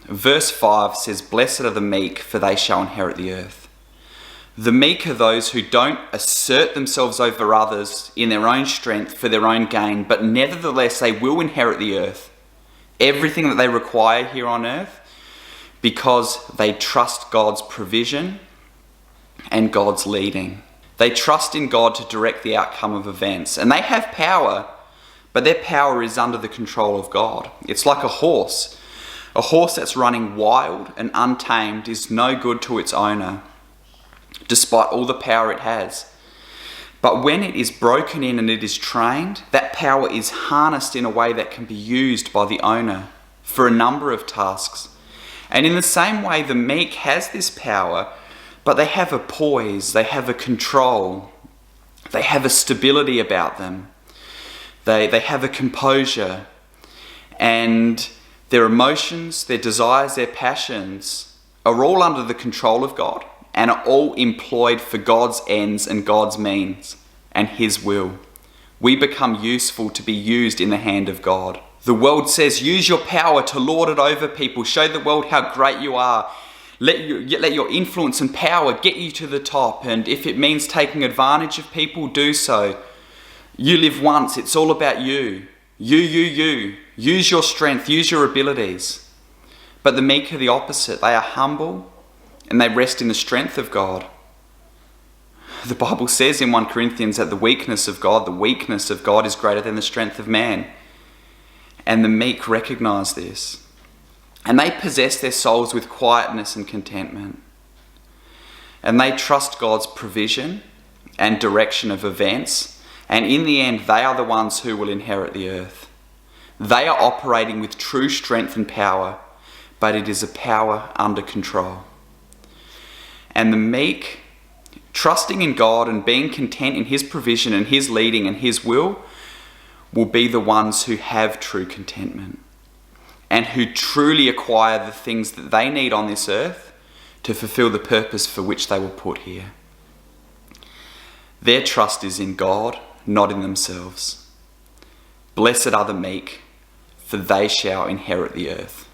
Verse 5 says, "Blessed are the meek, for they shall inherit the earth." The meek are those who don't assert themselves over others in their own strength for their own gain, but nevertheless they will inherit the earth, everything that they require here on earth, because they trust God's provision and God's leading. They trust in God to direct the outcome of events, and they have power, but their power is under the control of God. It's like a horse. A horse that's running wild and untamed is no good to its owner, despite all the power it has. But when it is broken in and it is trained, that power is harnessed in a way that can be used by the owner for a number of tasks. And in the same way, the meek has this power, but they have a poise, they have a control, they have a stability about them. They have a composure, and their emotions, their desires, their passions are all under the control of God and are all employed for God's ends and God's means and His will. We become useful to be used in the hand of God. The world says, use your power to lord it over people. Show the world how great you are. Let your influence and power get you to the top. And if it means taking advantage of people, do so. You live once. It's all about you. You. Use your strength. Use your abilities. But the meek are the opposite. They are humble and they rest in the strength of God. The Bible says in 1 Corinthians that the weakness of God is greater than the strength of man. And the meek recognize this. And they possess their souls with quietness and contentment. And they trust God's provision and direction of events. And in the end, they are the ones who will inherit the earth. They are operating with true strength and power, but it is a power under control. And the meek, trusting in God and being content in His provision and His leading and His will be the ones who have true contentment and who truly acquire the things that they need on this earth to fulfill the purpose for which they were put here. Their trust is in God, not in themselves. Blessed are the meek, for they shall inherit the earth.